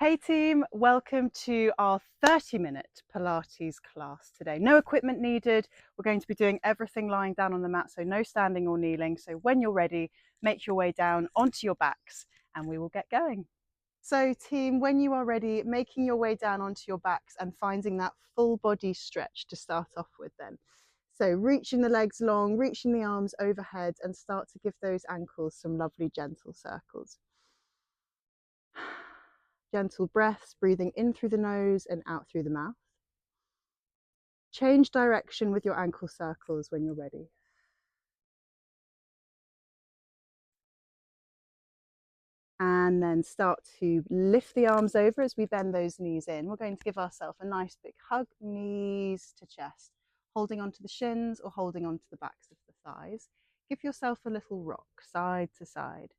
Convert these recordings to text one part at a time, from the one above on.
Hey team, welcome to our 30-minute Pilates class today. No equipment needed. We're going to be doing everything lying down on the mat, so no standing or kneeling. So when you're ready, make your way down onto your backs and we will get going. So team, when you are ready, making your way down onto your backs and finding that full body stretch to start off with then. So reaching the legs long, reaching the arms overhead and start to give those ankles some lovely gentle circles. Gentle breaths, breathing in through the nose and out through the mouth. Change direction with your ankle circles when you're ready. And then start to lift the arms over as we bend those knees in. We're going to give ourselves a nice big hug, knees to chest, holding onto the shins or holding onto the backs of the thighs. Give yourself a little rock, side to side.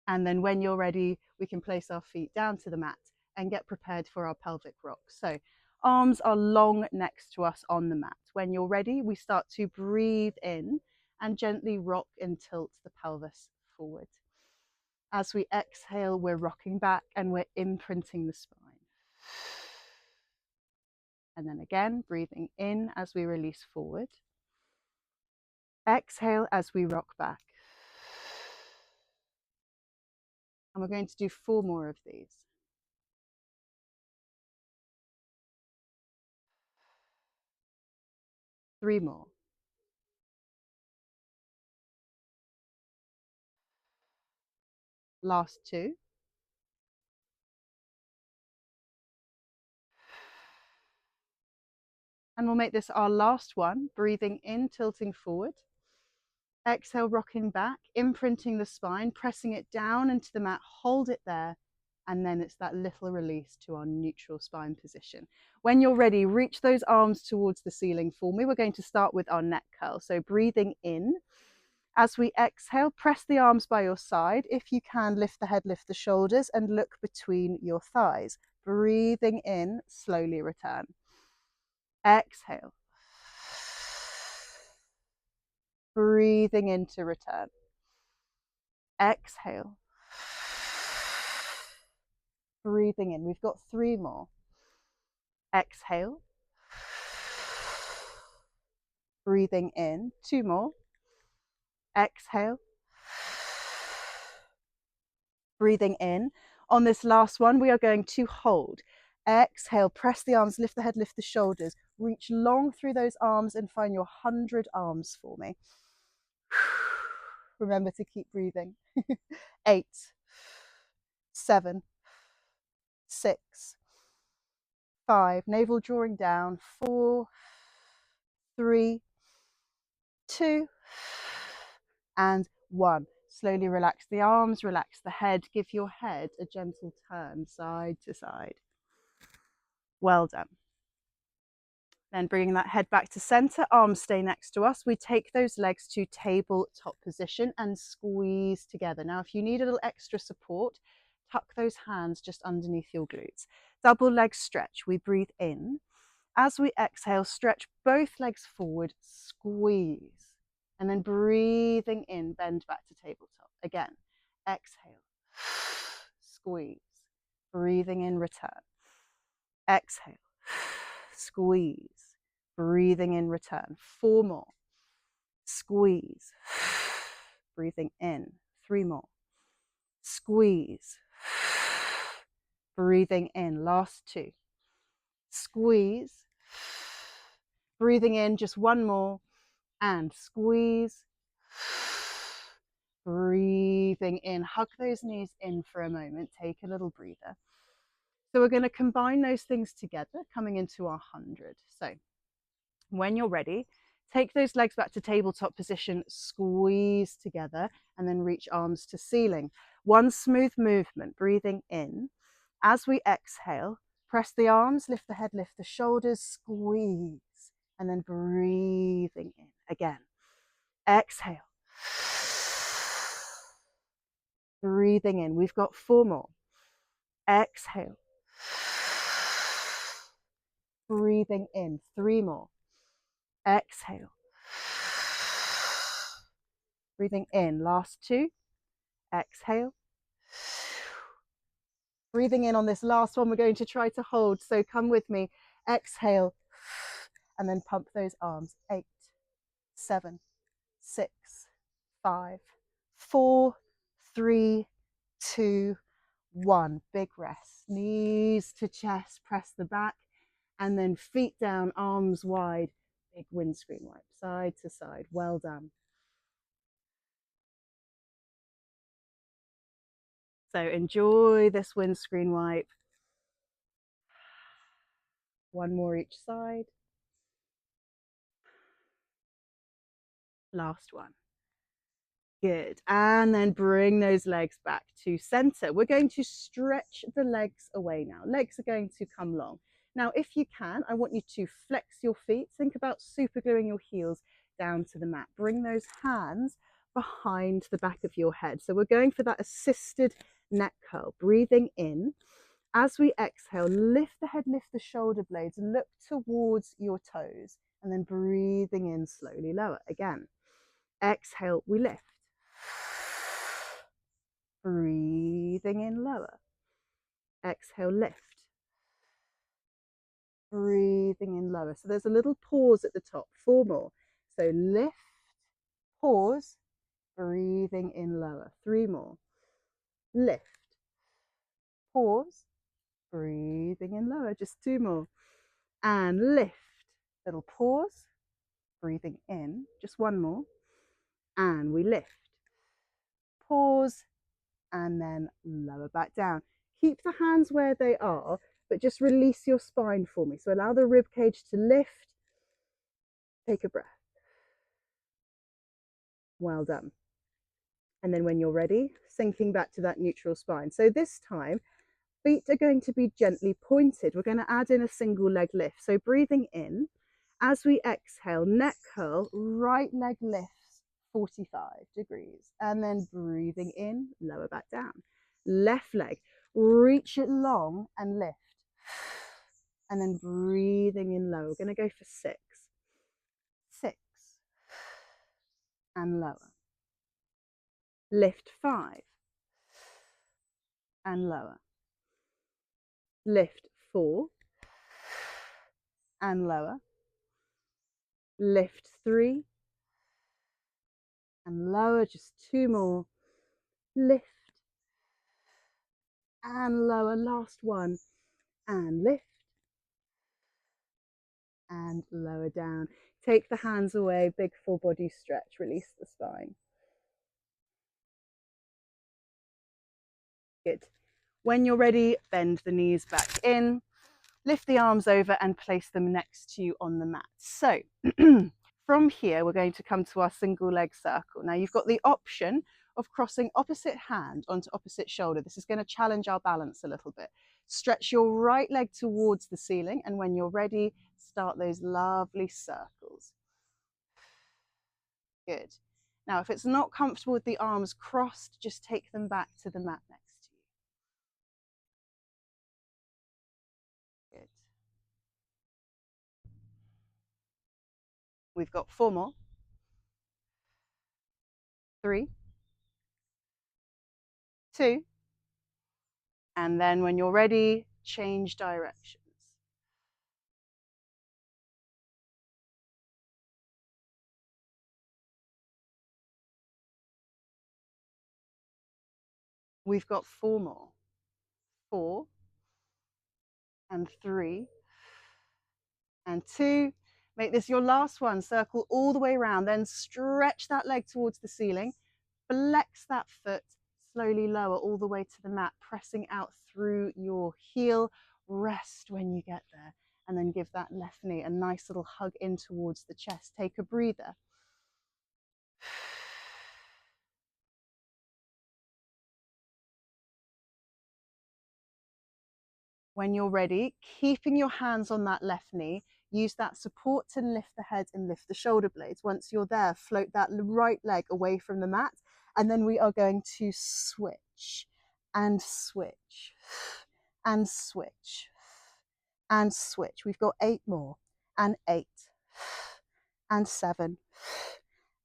And then when you're ready, we can place our feet down to the mat and get prepared for our pelvic rock. So arms are long next to us on the mat. When you're ready, we start to breathe in and gently rock and tilt the pelvis forward. As we exhale, we're rocking back and we're imprinting the spine. And then again, breathing in as we release forward. Exhale as we rock back. And we're going to do 4 more of these. 3 more. Last 2. And we'll make this our last one, breathing in, tilting forward. Exhale, rocking back, imprinting the spine, pressing it down into the mat, hold it there. And then it's that little release to our neutral spine position. When you're ready, reach those arms towards the ceiling for me. We're going to start with our neck curl. So breathing in. As we exhale, press the arms by your side. If you can, lift the head, lift the shoulders, and look between your thighs. Breathing in, slowly return. Exhale. Breathing in to return. Exhale. Breathing in. We've got 3 more. Exhale. Breathing in. 2 more. Exhale. Breathing in. On this last one, we are going to hold. Exhale, press the arms, lift the head, lift the shoulders. Reach long through those arms and find your 100 arms for me. Remember to keep breathing. 8, 7, 6, 5, navel drawing down, 4, 3, 2, and 1. Slowly relax the arms, relax the head, give your head a gentle turn side to side. Well done. Then bringing that head back to center, arms stay next to us. We take those legs to tabletop position and squeeze together. Now, if you need a little extra support, tuck those hands just underneath your glutes. Double leg stretch. We breathe in. As we exhale, stretch both legs forward, squeeze. And then breathing in, bend back to tabletop. Again, exhale, squeeze. Breathing in, return. Exhale, squeeze. Breathing in, return. 4 more. Squeeze. Breathing in. 3 more. Squeeze. Breathing in. Last 2. Squeeze. Breathing in, just 1 more. And squeeze. Breathing in. Hug those knees in for a moment. Take a little breather. So we're going to combine those things together, coming into our 100. So when you're ready, take those legs back to tabletop position, squeeze together, and then reach arms to ceiling. 1 smooth movement, breathing in. As we exhale, press the arms, lift the head, lift the shoulders, squeeze, and then breathing in. Again, exhale. Breathing in. We've got 4 more. Exhale. Breathing in. 3 more. Exhale. Breathing in, last 2. Exhale. Breathing in on this last one, we're going to try to hold. So come with me. Exhale. And then pump those arms. 8, 7, 6, 5, 4, 3, 2, 1. Big rest. Knees to chest, press the back. And then feet down, arms wide. Big windscreen wipe, side to side. Well done. So enjoy this windscreen wipe. One more each side. Last one. Good. And then bring those legs back to center. We're going to stretch the legs away now. Legs are going to come long. Now, if you can, I want you to flex your feet. Think about super gluing your heels down to the mat. Bring those hands behind the back of your head. So we're going for that assisted neck curl. Breathing in. As we exhale, lift the head, lift the shoulder blades, look towards your toes, and then breathing in slowly lower. Again, exhale, we lift. Breathing in lower. Exhale, lift. Breathing in lower. So there's a little pause at the top. 4 more. So lift, pause, breathing in lower. 3 more. Lift, pause, breathing in lower. Just 2 more. And lift. Little pause, breathing in. Just 1 more. And we lift. Pause, and then lower back down. Keep the hands where they are, but just release your spine for me. So allow the rib cage to lift. Take a breath. Well done. And then when you're ready, sinking back to that neutral spine. So this time, feet are going to be gently pointed. We're going to add in a single leg lift. So breathing in, as we exhale, neck curl, right leg lifts 45 degrees. And then breathing in, lower back down. Left leg, reach it long and lift. And then breathing in low. We're going to go for 6. 6. And lower. Lift 5. And lower. Lift 4. And lower. Lift 3. And lower. Just 2 more. Lift. And lower. Last one. And lift. And lower down. Take the hands away. Big full body stretch. Release the spine. Good. When you're ready, bend the knees back in. Lift the arms over and place them next to you on the mat. So from here, we're going to come to our single leg circle. Now you've got the option of crossing opposite hand onto opposite shoulder. This is going to challenge our balance a little bit. Stretch your right leg towards the ceiling, and when you're ready, start those lovely circles. Good. Now, if it's not comfortable with the arms crossed, just take them back to the mat next to you. Good. We've got 4 more. 3, 2, and then when you're ready, change directions. We've got 4 more. 4, and 3, and 2. Make this your last one. Circle all the way around, then stretch that leg towards the ceiling. Flex that foot, slowly lower all the way to the mat, pressing out through your heel. Rest when you get there, and then give that left knee a nice little hug in towards the chest. Take a breather. When you're ready, keeping your hands on that left knee, use that support to lift the head and lift the shoulder blades. Once you're there, float that right leg away from the mat, and then we are going to switch and switch and switch and switch. We've got 8 more, and 8 and 7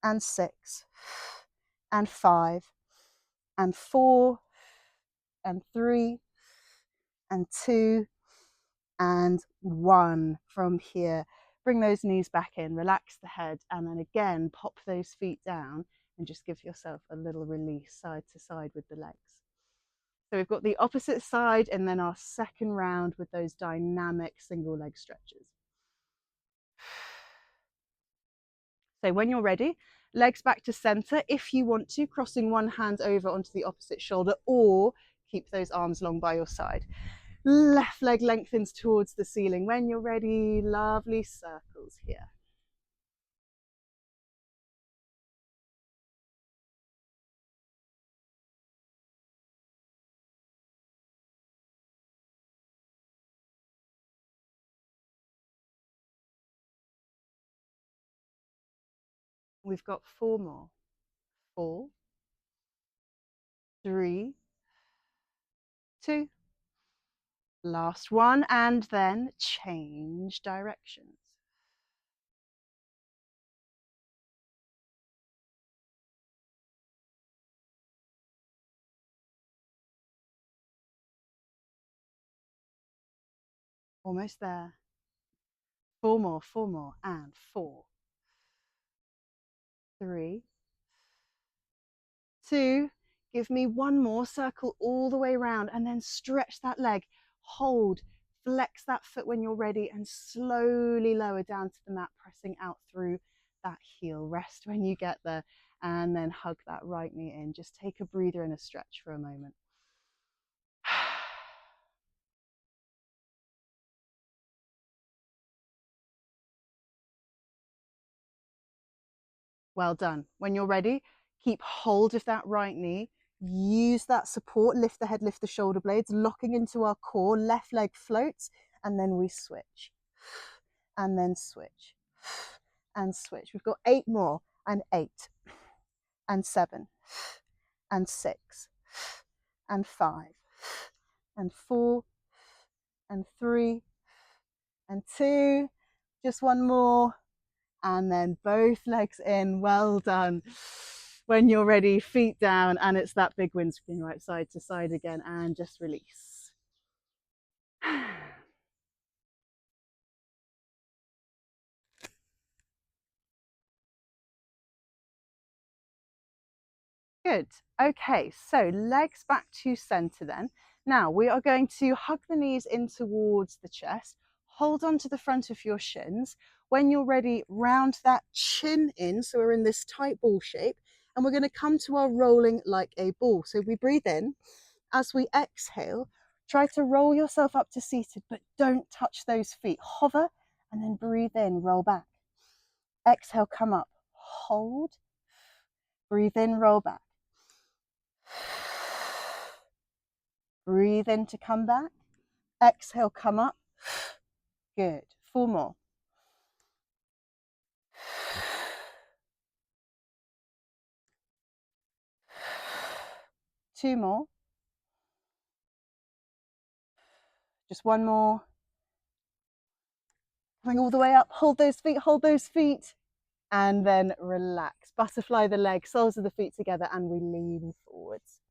and 6 and 5 and 4 and 3 and 2 and 1. From here, bring those knees back in, relax the head, and then again pop those feet down and just give yourself a little release side to side with the legs. So we've got the opposite side and then our second round with those dynamic single leg stretches. So when you're ready, legs back to center. If you want to, crossing one hand over onto the opposite shoulder, or keep those arms long by your side. Left leg lengthens towards the ceiling. When you're ready, lovely circles here. We've got 4 more. 4, 3, 2. Last one, and then change directions. Almost there. 4 more, 4 more, and 4, 3, 2. Give me 1 more, circle all the way around, and then stretch that leg. Hold, flex that foot when you're ready, and slowly lower down to the mat, pressing out through that heel. Rest when you get there, and then hug that right knee in. Just take a breather and a stretch for a moment. Well done. When you're ready, keep hold of that right knee. Use that support, lift the head, lift the shoulder blades, locking into our core. Left leg floats, and then we switch. And then switch. And switch. We've got 8 more, and 8, and 7, and 6, and 5, and 4, and 3, and 2. Just 1 more. And then both legs in. Well done. When you're ready, feet down, and it's that big windscreen right side to side again, and just release. Good. Okay, so legs back to center then. Now we are going to hug the knees in towards the chest, hold on to the front of your shins. When you're ready, round that chin in, so we're in this tight ball shape, and we're going to come to our rolling like a ball. So we breathe in. As we exhale, try to roll yourself up to seated, but don't touch those feet. Hover, and then breathe in, roll back. Exhale, come up, hold, breathe in, roll back. Breathe in to come back. Exhale, come up. Good. 4 more. Two more. Just 1 more. Coming all the way up. Hold those feet, hold those feet. And then relax. Butterfly the legs, soles of the feet together, and we lean forwards.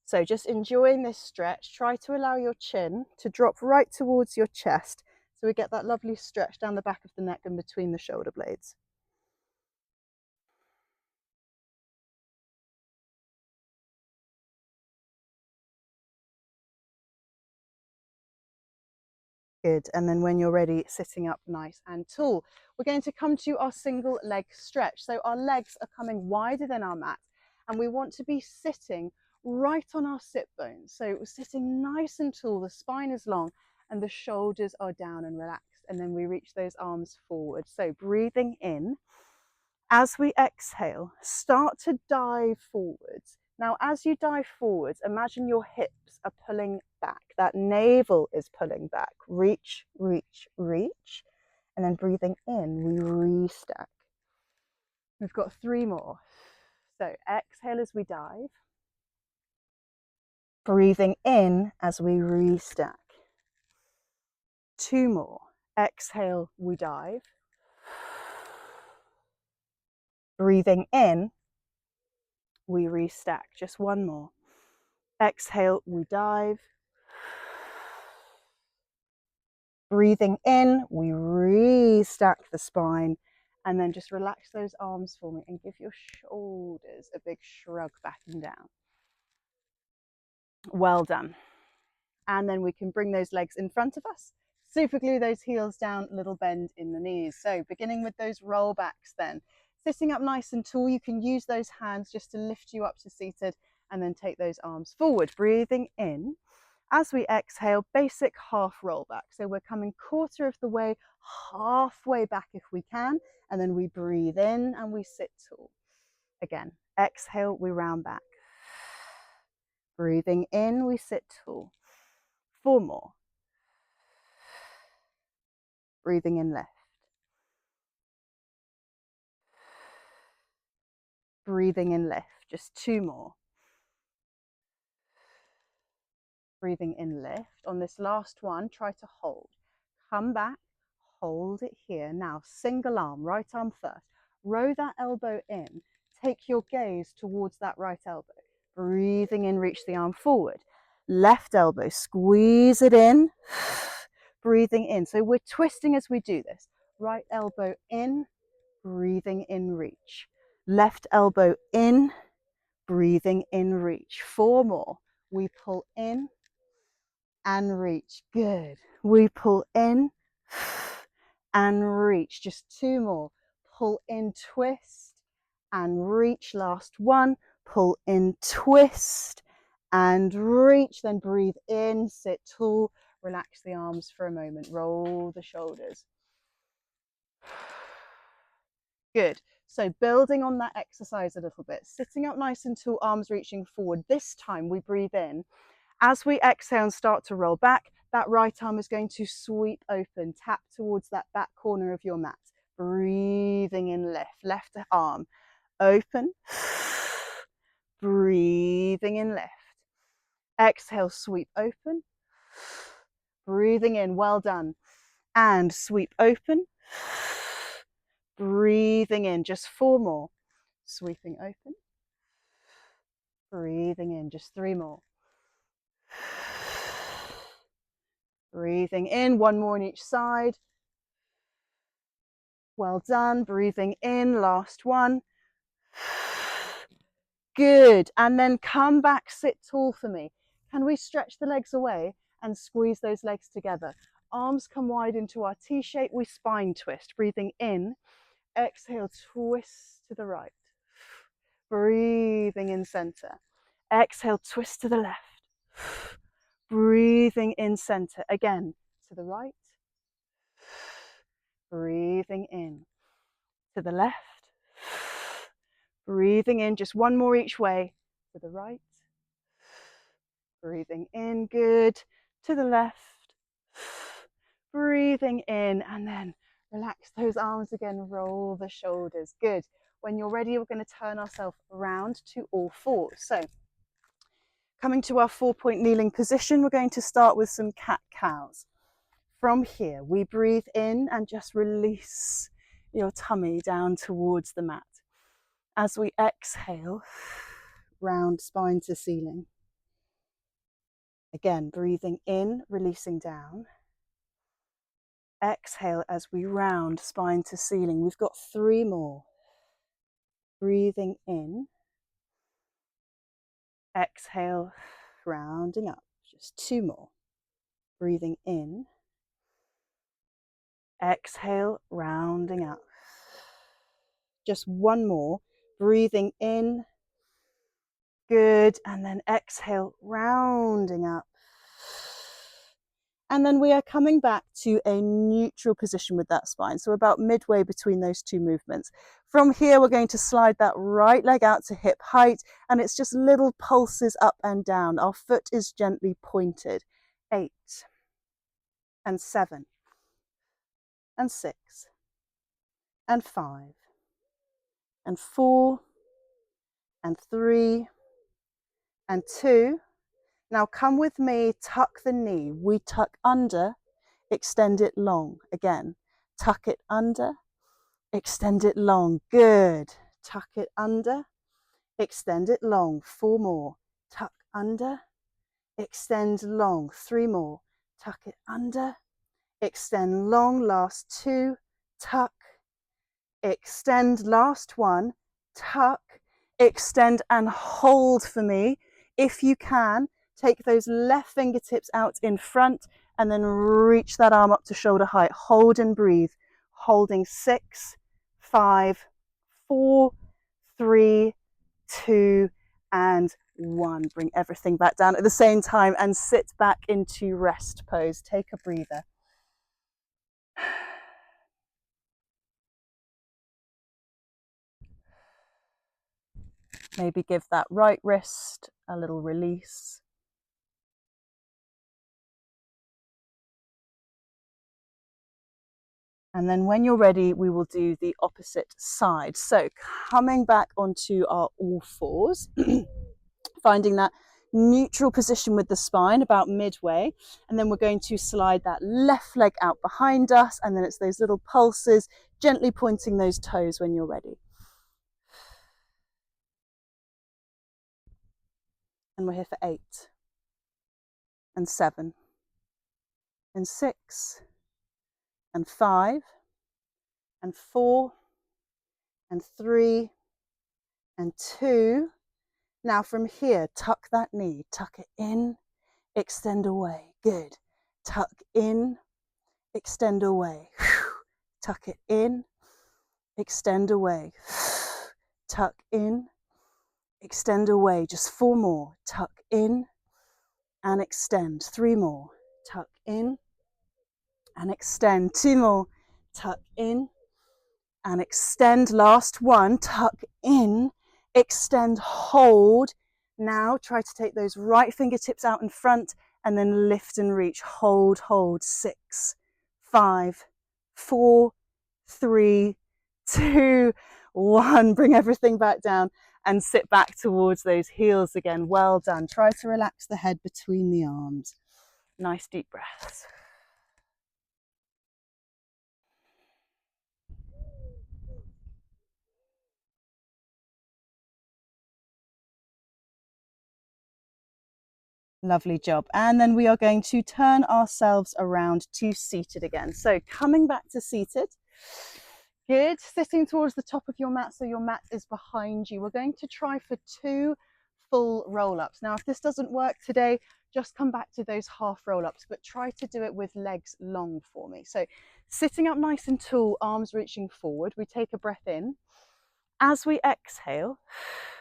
So just enjoying this stretch. Try to allow your chin to drop right towards your chest, so we get that lovely stretch down the back of the neck and between the shoulder blades. Good. And then when you're ready, sitting up nice and tall, we're going to come to our single leg stretch. So our legs are coming wider than our mat, and we want to be sitting right on our sit bones. So we're sitting nice and tall, the spine is long, and the shoulders are down and relaxed. And then we reach those arms forward. So breathing in. As we exhale, start to dive forwards. Now, as you dive forwards, imagine your hips are pulling back. That navel is pulling back. Reach, reach, reach. And then breathing in, we restack. We've got 3 more. So exhale as we dive. Breathing in as we restack. 2 more. Exhale, we dive. Breathing in, we restack. Just one more. Exhale, we dive. Breathing in, we restack the spine, and then just relax those arms for me and give your shoulders a big shrug back and down. Well done. And then we can bring those legs in front of us. Super glue those heels down, little bend in the knees. So beginning with those roll backs then. Sitting up nice and tall, you can use those hands just to lift you up to seated and then take those arms forward. Breathing in. As we exhale, basic half roll back. So we're coming quarter of the way, halfway back if we can, and then we breathe in and we sit tall. Again, exhale, we round back. Breathing in, we sit tall. 4 more. Breathing in, lift. Breathing in, lift. Just 2 more. Breathing in, lift. On this last one, try to hold. Come back, hold it here. Now, single arm, right arm first. Row that elbow in. Take your gaze towards that right elbow. Breathing in, reach the arm forward. Left elbow, squeeze it in. Breathing in. So we're twisting as we do this. Right elbow in, breathing in, reach. Left elbow in, breathing in, reach. 4 more. We pull in and reach. Good. We pull in and reach. Just 2 more. Pull in, twist and reach. Last one. Pull in, twist and reach. Then breathe in, sit tall. Relax the arms for a moment. Roll the shoulders. Good. So building on that exercise a little bit, sitting up nice and tall, arms reaching forward. This time we breathe in. As we exhale and start to roll back, that right arm is going to sweep open, tap towards that back corner of your mat. Breathing in, lift. Left arm open. Breathing in, lift. Exhale, sweep open. Breathing in, well done. And sweep open. Breathing in, just 4 more. Sweeping open. Breathing in, just 3 more. Breathing in, 1 more on each side. Well done. Breathing in, last one. Good. And then come back, sit tall for me. Can we stretch the legs away and squeeze those legs together? Arms come wide into our T shape. We spine twist. Breathing in. Exhale, twist to the right. Breathing in center. Exhale, twist to the left. Breathing in center. Again, to the right. Breathing in. To the left. Breathing in, just 1 more each way. To the right. Breathing in, good. To the left. Breathing in, and then relax those arms again, roll the shoulders. Good. When you're ready, we're going to turn ourselves around to all fours. So coming to our 4-point kneeling position, we're going to start with some cat-cows. From here, we breathe in and just release your tummy down towards the mat. As we exhale, round spine to ceiling. Again, breathing in, releasing down. Exhale as we round spine to ceiling. We've got 3 more. Breathing in. Exhale, rounding up. Just 2 more. Breathing in. Exhale, rounding up. Just 1 more. Breathing in. Good. And then exhale, rounding up. And then we are coming back to a neutral position with that spine. So about midway between those 2 movements. From here, we're going to slide that right leg out to hip height. And it's just little pulses up and down. Our foot is gently pointed. 8 and 7 and 6 and 5 and 4 and 3 and 2. Now come with me, tuck the knee. We tuck under, extend it long. Again, tuck it under, extend it long. Good. tuck it under, extend it long, 4 more, tuck under, extend long, 3 more, tuck it under, extend long, last 2, tuck, extend, last 1, tuck, extend and hold for me. If you can, take those left fingertips out in front and then reach that arm up to shoulder height. Hold and breathe. Holding 6, 5, 4, 3, 2, and 1. Bring everything back down at the same time and sit back into rest pose. Take a breather. Maybe give that right wrist a little release. And then when you're ready, we will do the opposite side. So coming back onto our all fours, finding that neutral position with the spine about midway. And then we're going to slide that left leg out behind us. And then it's those little pulses, gently pointing those toes when you're ready. And we're here for 8 and 7 and 6 and 5 and 4 and 3 and 2. Now from here, tuck that knee, tuck it in, extend away. Good. Tuck in, extend away. Tuck it in, extend away. Tuck in, extend away. Just 4 more. Tuck in and extend. 3 more. Tuck in and extend. 2 more. Tuck in and extend. Last 1. Tuck in, extend, hold. Now try to take those right fingertips out in front and then lift and reach. Hold, hold. 6, 5, 4, 3, 2, 1. Bring everything back down and sit back towards those heels again. Well done. Try to relax the head between the arms. Nice deep breaths. Lovely job. And then we are going to turn ourselves around to seated again. So coming back to seated. Good. Sitting towards the top of your mat so your mat is behind you. We're going to try for 2 full roll-ups. Now, if this doesn't work today, just come back to those half roll-ups, but try to do it with legs long for me. So sitting up nice and tall, arms reaching forward. We take a breath in. As we exhale,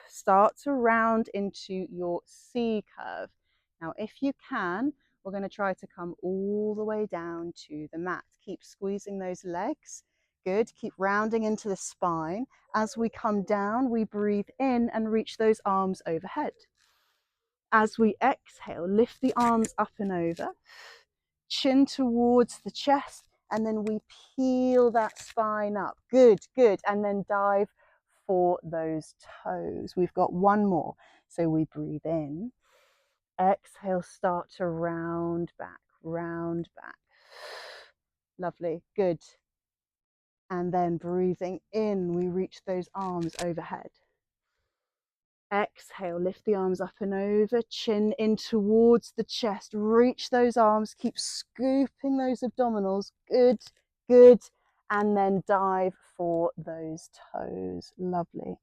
start to round into your C curve. Now, if you can, we're going to try to come all the way down to the mat. Keep squeezing those legs. Good. Keep rounding into the spine. As we come down, we breathe in and reach those arms overhead. As we exhale, lift the arms up and over, chin towards the chest, and then we peel that spine up. Good, good. And then dive for those toes. We've got 1 more. So we breathe in. Exhale, start to round back, round back. Lovely, good. And then breathing in, we reach those arms overhead. Exhale, lift the arms up and over, chin in towards the chest, reach those arms, keep scooping those abdominals, good, good, and then dive for those toes, lovely.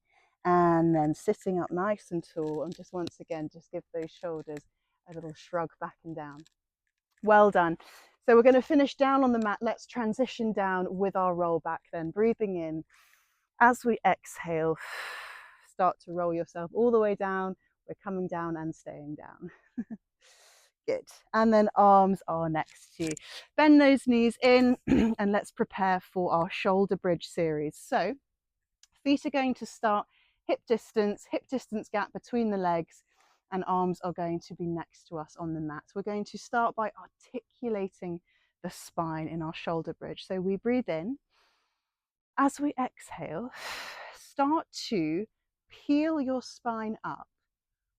And then sitting up nice and tall, and just once again, just give those shoulders a little shrug back and down. Well done. So we're going to finish down on the mat. Let's transition down with our roll back then, breathing in. As we exhale, start to roll yourself all the way down. We're coming down and staying down. Good. And then arms are next to you. Bend those knees in and let's prepare for our shoulder bridge series. So feet are going to start hip distance gap between the legs, and arms are going to be next to us on the mat. We're going to start by articulating the spine in our shoulder bridge. So we breathe in. As we exhale, start to peel your spine up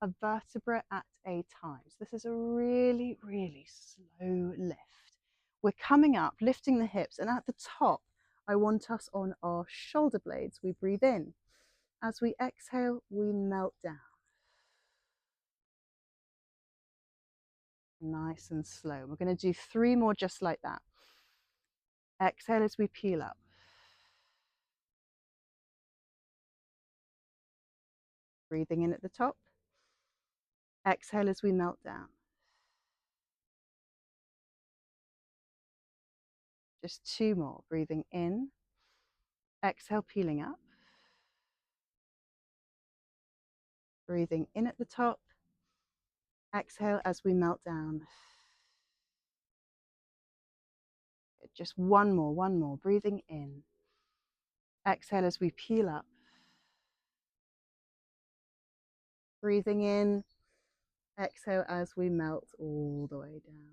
a vertebra at a time. So this is a really, really slow lift. We're coming up, lifting the hips, and at the top, I want us on our shoulder blades. We breathe in. As we exhale, we melt down. Nice and slow. We're going to do 3 more just like that. Exhale as we peel up. Breathing in at the top. Exhale as we melt down. Just 2 more. Breathing in. Exhale, peeling up. Breathing in at the top. Exhale as we melt down. Just 1 more, 1 more. Breathing in. Exhale as we peel up. Breathing in. Exhale as we melt all the way down.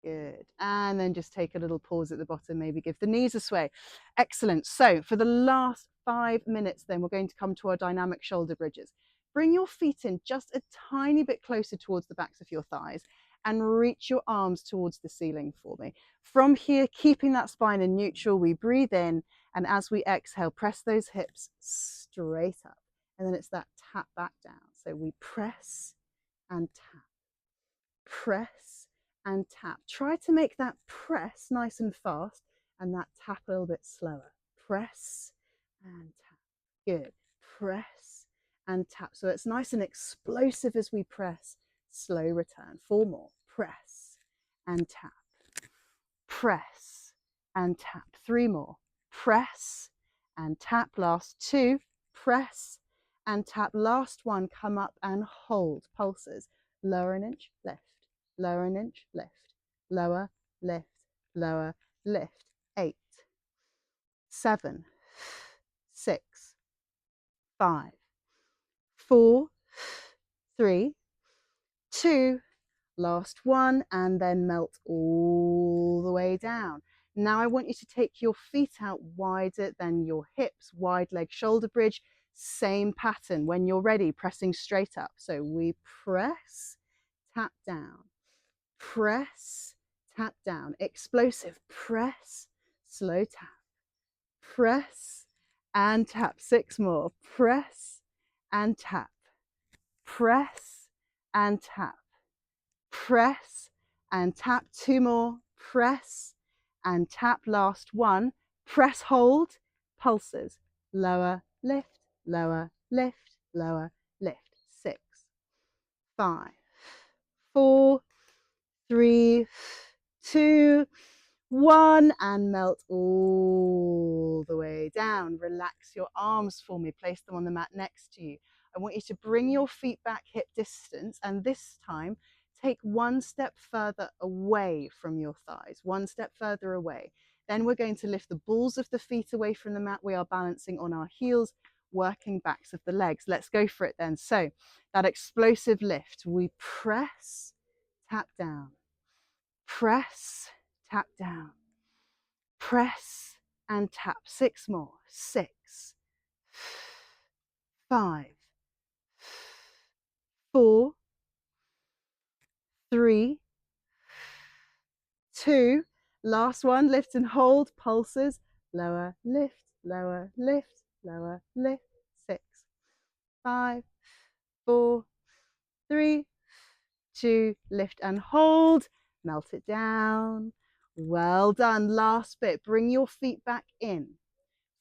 Good. And then just take a little pause at the bottom, maybe give the knees a sway. Excellent. So for the last 5 minutes, then we're going to come to our dynamic shoulder bridges. Bring your feet in just a tiny bit closer towards the backs of your thighs and reach your arms towards the ceiling for me. From here, keeping that spine in neutral, we breathe in, and as we exhale, press those hips straight up. And then it's that tap back down. So we press and tap, press and tap. Try to make that press nice and fast and that tap a little bit slower. Press and tap. Good. Press and tap. So it's nice and explosive as we press. Slow return. 4 more. Press and tap. Press and tap. 3 more. Press and tap. Last 2. Press and tap. Last 1. Come up and hold. Pulses. Lower an inch, lift. Lower an inch, lift. Lower, lift, lower, lift. 8, 7, 6, 5, 4, 3, 2, last 1, and then melt all the way down. Now I want you to take your feet out wider than your hips, wide leg shoulder bridge, same pattern. When you're ready, pressing straight up. So we press, tap down, press, tap down, explosive, press, slow tap, press and tap. 6 more, press and tap, press and tap, press and tap. 2 more, press and tap. Last 1, press, hold, pulses, lower, lift, lower, lift, lower, lift. 6, 5, 4, 3, 2, 1, and melt all the way down. Relax your arms for me. Place them on the mat next to you. I want you to bring your feet back hip distance, and this time take 1 step further away from your thighs, 1 step further away. Then we're going to lift the balls of the feet away from the mat. We are balancing on our heels, working backs of the legs. Let's go for it then. So that explosive lift, we press, tap down, press, tap down, press and tap. 6 more. 6, 5, 4, 3, 2, last 1, lift and hold, pulses, lower, lift, lower, lift, lower, lift. 6, 5, 4, 3, 2, lift and hold, melt it down. Well done. Last bit, bring your feet back in.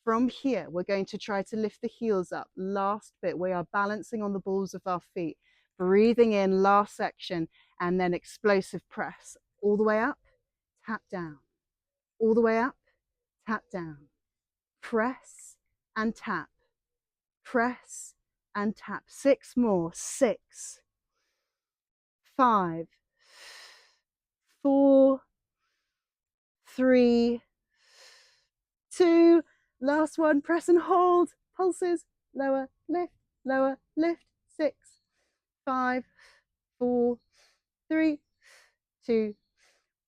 From here, we're going to try to lift the heels up. Last bit, we are balancing on the balls of our feet. Breathing in, last section, and then explosive press. All the way up, tap down. All the way up, tap down. Press and tap. Press and tap. 6 more. 6, 5, 4, 3, 2, last 1, press and hold, pulses, lower, lift, lower, lift. 6, 5, 4, 3, 2,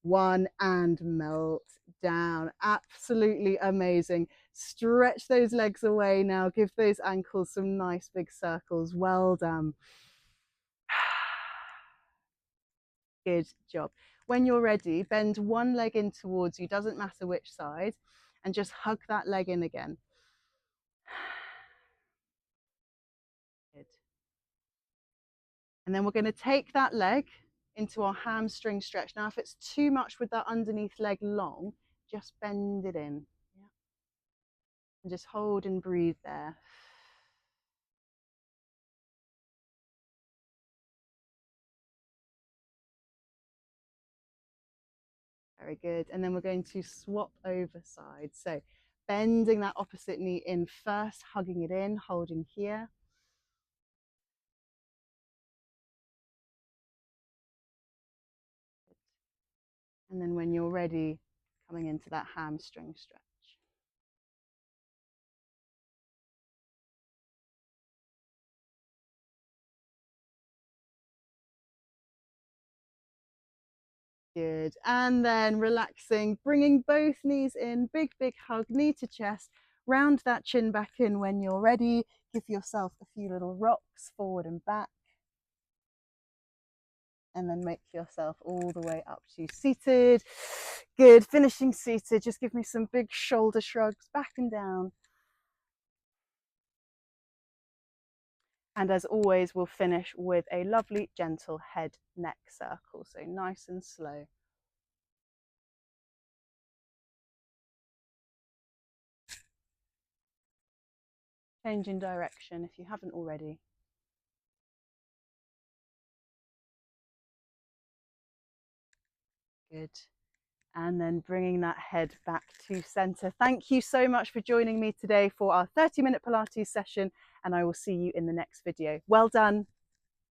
1, and melt down. Absolutely amazing. Stretch those legs away now. Give those ankles some nice big circles. Well done. Good job. When you're ready, bend 1 leg in towards you, doesn't matter which side, and just hug that leg in again. And then we're going to take that leg into our hamstring stretch. Now, if it's too much with that underneath leg long, just bend it in. Yeah. And just hold and breathe there. Very good. And then we're going to swap over sides. So bending that opposite knee in first, hugging it in, holding here. And then when you're ready, coming into that hamstring stretch. Good. And then relaxing, bringing both knees in, big, big hug, knee to chest. Round that chin back in when you're ready. Give yourself a few little rocks forward and back. And then make yourself all the way up to seated. Good. Finishing seated. Just give me some big shoulder shrugs back and down. And as always, we'll finish with a lovely, gentle head neck circle. So nice and slow. Change in direction if you haven't already. Good. And then bringing that head back to center. Thank you so much for joining me today for our 30-minute Pilates session, and I will see you in the next video. Well done.